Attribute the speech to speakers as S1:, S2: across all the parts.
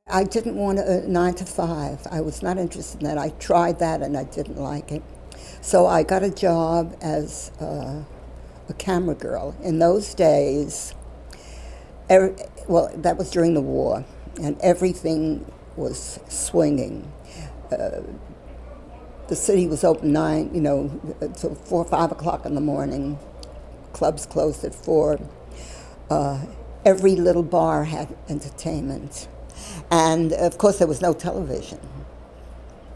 S1: I didn't want a 9 to 5. I was not interested in that. I tried that and I didn't like it. So I got a job as a camera girl. In those days, well, that was during the war, and everything was swinging. The city was open 9, till 4 or 5 o'clock in the morning. Clubs closed at 4. Every little bar had entertainment. And of course, there was no television.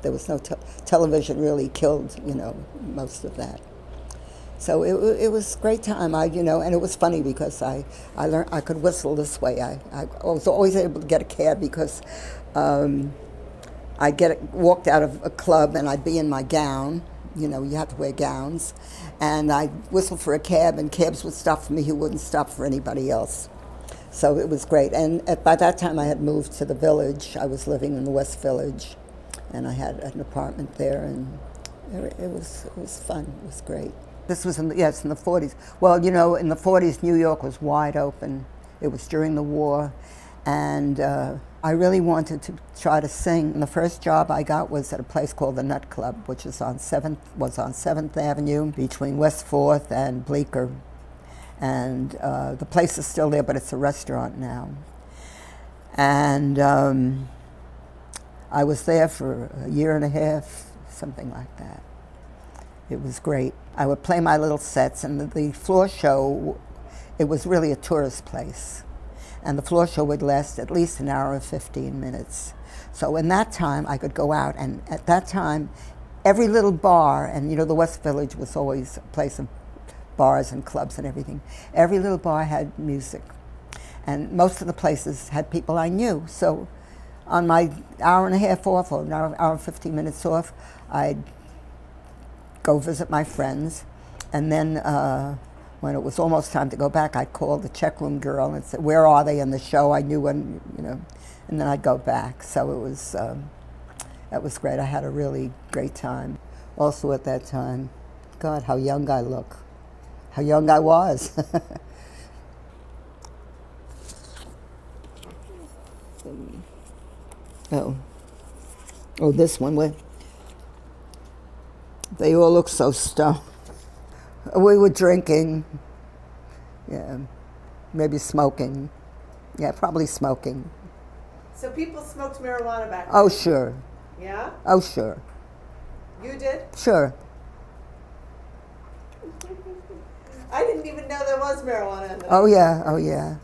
S1: There was no television. Really killed, most of that. So it was a great time. And it was funny because I learned I could whistle this way. I was always able to get a cab because I'd walked out of a club and I'd be in my gown. You have to wear gowns, and I'd whistle for a cab, and cabs would stop for me who wouldn't stop for anybody else. So it was great. And by that time, I had moved to the village. I was living in the West Village, and I had an apartment there, and it was fun. It was great. This was in the 40s. Well, in the 40s, New York was wide open. It was during the war, and I really wanted to try to sing. And the first job I got was at a place called the Nut Club, which is on 7th Avenue between West 4th and Bleecker. And the place is still there, but it's a restaurant now. And I was there for a year and a half, something like that. It was great. I would play my little sets, and the floor show, it was really a tourist place. And the floor show would last at least an hour and 15 minutes. So in that time, I could go out, and at that time, every little bar, and the West Village was always a place of bars and clubs and everything. Every little bar had music. And most of the places had people I knew. So on my hour and a half off, or an hour and 15 minutes off, I'd go visit my friends. And then when it was almost time to go back, I'd call the check room girl and say, where are they in the show? I knew when, and then I'd go back. So it was, that was great. I had a really great time. Also at that time, God, how young I look. How young I was. Oh, this one. They all look so stoned. We were drinking. Yeah, maybe smoking. Yeah, probably smoking.
S2: So people smoked marijuana back then?
S1: Oh, sure.
S2: Yeah?
S1: Oh, sure.
S2: You did?
S1: Sure.
S2: I didn't even know there was marijuana in the
S1: Oh, yeah.